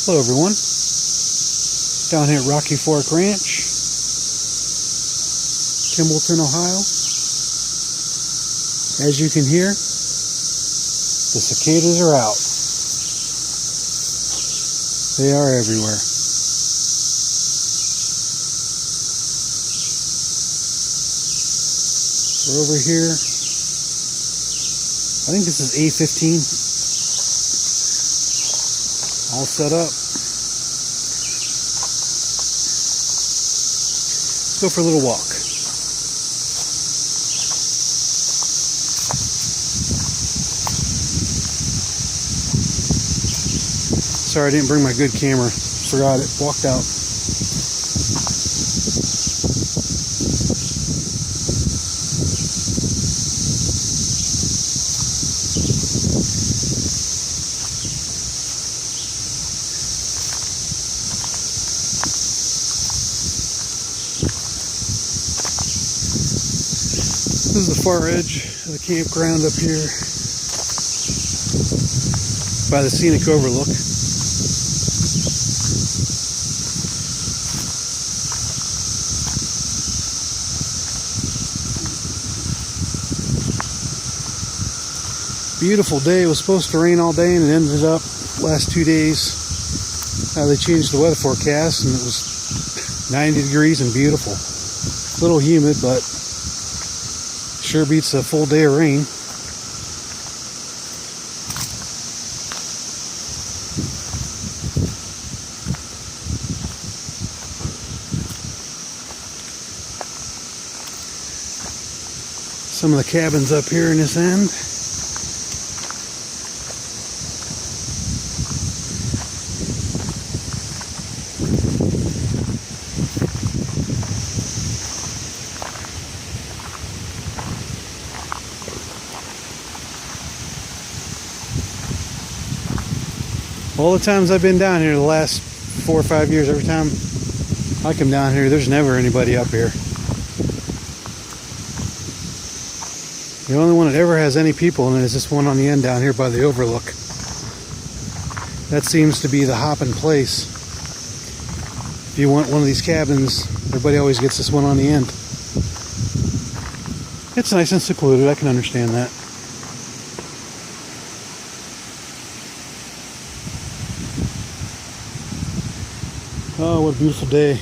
Hello everyone, down here at Rocky Fork Ranch, Kimbolton, Ohio. As you can hear, the cicadas are out. They are everywhere. We're over here, I think this is A15. All set up. Let's go for a little walk. Sorry, I didn't bring my good camera. Forgot it. Walked out. This is the far edge of the campground up here by the scenic overlook. Beautiful day. It was supposed to rain all day and it ended up last 2 days. They changed the weather forecast and it was 90 degrees and beautiful. A little humid, but sure beats a full day of rain. Some of the cabins up here in this end. All the times I've been down here the last 4 or 5 years, every time I come down here, there's never anybody up here. The only one that ever has any people in it is this one on the end down here by the overlook. That seems to be the hopping place. If you want one of these cabins, everybody always gets this one on the end. It's nice and secluded, I can understand that. Oh, what a beautiful day.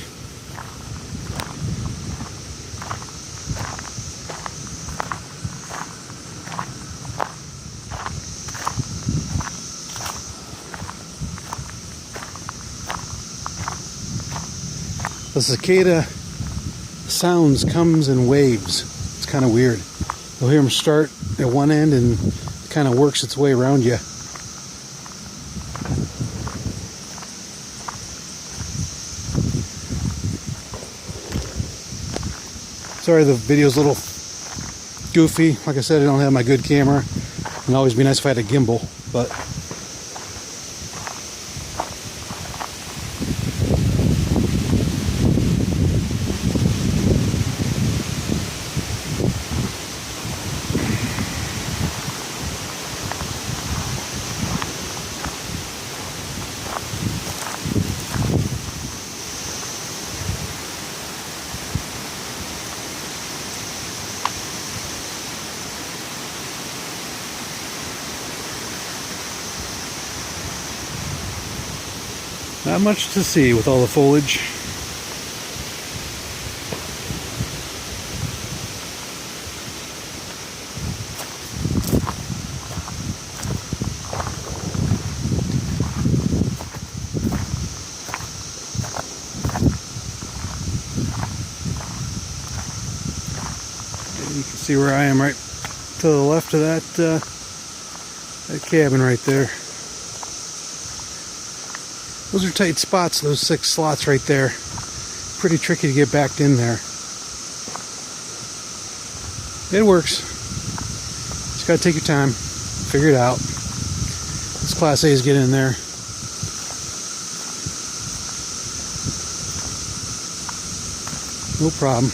The cicada sounds comes in waves. It's kind of weird. You'll hear them start at one end and it kind of works its way around you. Sorry, the video's a little goofy. Like I said, I don't have my good camera. It'd always be nice if I had a gimbal, but not much to see with all the foliage. And you can see where I am right to the left of that cabin right there. Those are tight spots, those 6 slots right there. Pretty tricky to get backed in there. It works. Just gotta take your time, figure it out. This Class A's get in there. No problem.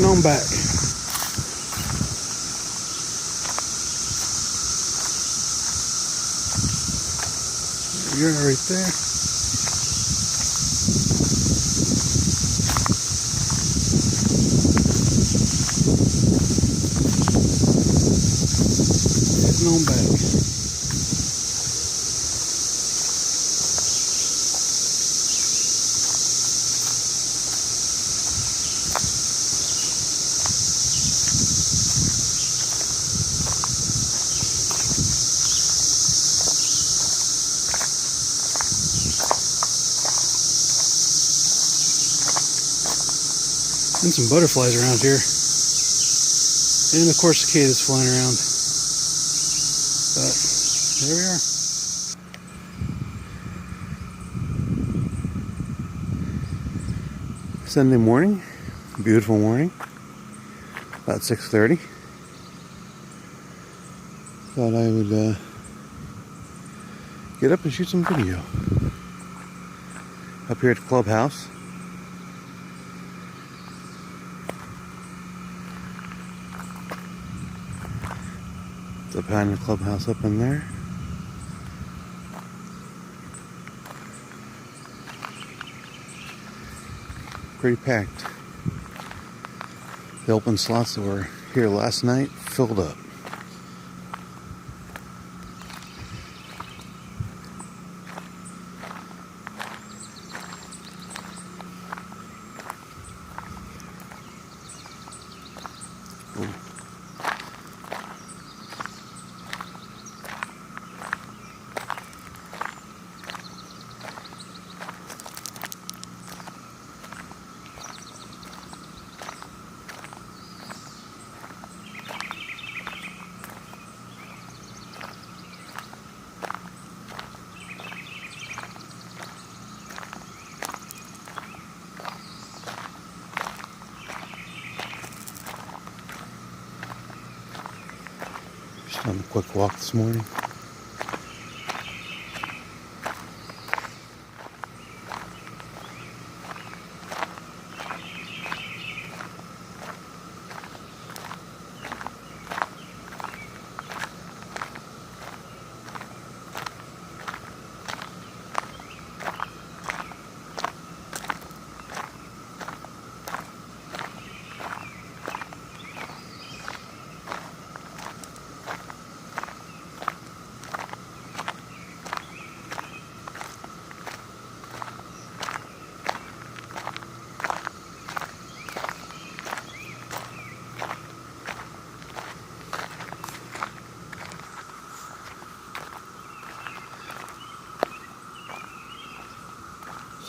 on back. You're right there. Heading on back. And some butterflies around here. And of course cicadas flying around. But there we are. Sunday morning. Beautiful morning. About 6:30. Thought I would get up and shoot some video. Up here at the clubhouse. Up behind the clubhouse up in there. Pretty packed. The open slots that were here last night filled up. Ooh. Just on a quick walk this morning.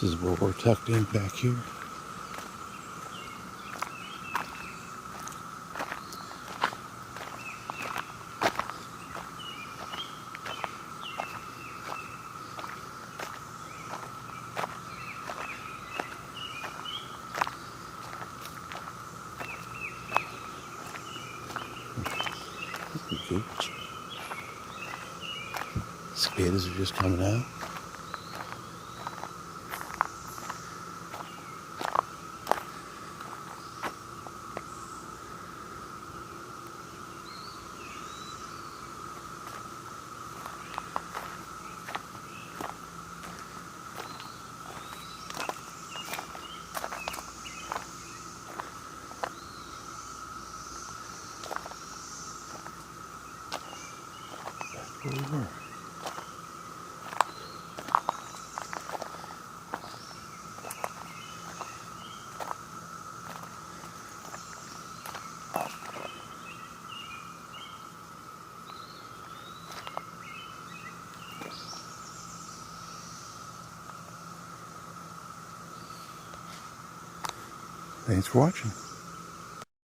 This is where we're tucked in back here. Cicadas are just coming out. Where we were. Thanks for watching.